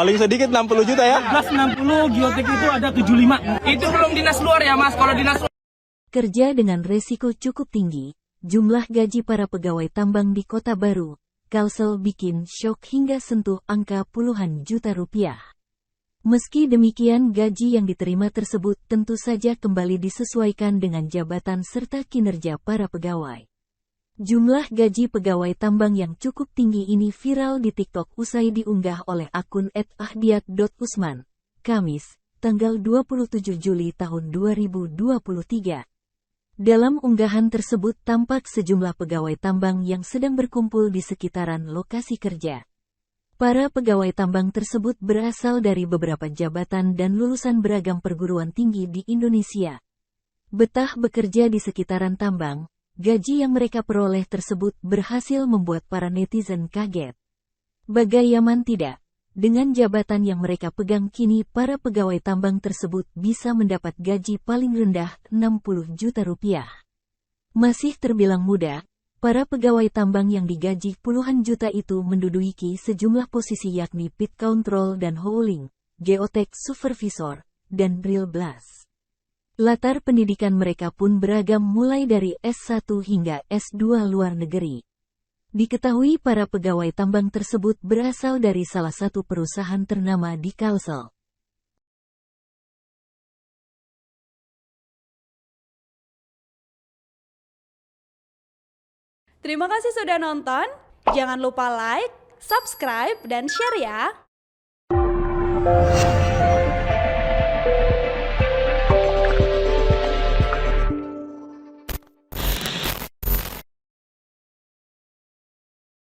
Paling sedikit 60 juta ya? Plus 60, geotek itu ada 75. Itu belum dinas luar ya Mas, kalau dinas luar. Kerja dengan resiko cukup tinggi, jumlah gaji para pegawai tambang di Kota Baru, Kalsel bikin syok hingga sentuh angka puluhan juta rupiah. Meski demikian gaji yang diterima tersebut tentu saja kembali disesuaikan dengan jabatan serta kinerja para pegawai. Jumlah gaji pegawai tambang yang cukup tinggi ini viral di TikTok usai diunggah oleh akun @ahdiat.usman, Kamis, tanggal 27 Juli tahun 2023. Dalam unggahan tersebut tampak sejumlah pegawai tambang yang sedang berkumpul di sekitaran lokasi kerja. Para pegawai tambang tersebut berasal dari beberapa jabatan dan lulusan beragam perguruan tinggi di Indonesia. Betah bekerja di sekitaran tambang, gaji yang mereka peroleh tersebut berhasil membuat para netizen kaget. Bagaimana tidak, dengan jabatan yang mereka pegang kini para pegawai tambang tersebut bisa mendapat gaji paling rendah 60 juta rupiah. Masih terbilang muda, para pegawai tambang yang digaji puluhan juta itu menduduki sejumlah posisi yakni pit control dan hauling, geotek supervisor, dan drill blast. Latar pendidikan mereka pun beragam mulai dari S1 hingga S2 luar negeri. Diketahui para pegawai tambang tersebut berasal dari salah satu perusahaan ternama di Kalsel. Terima kasih sudah nonton. Jangan lupa like, subscribe, dan share ya.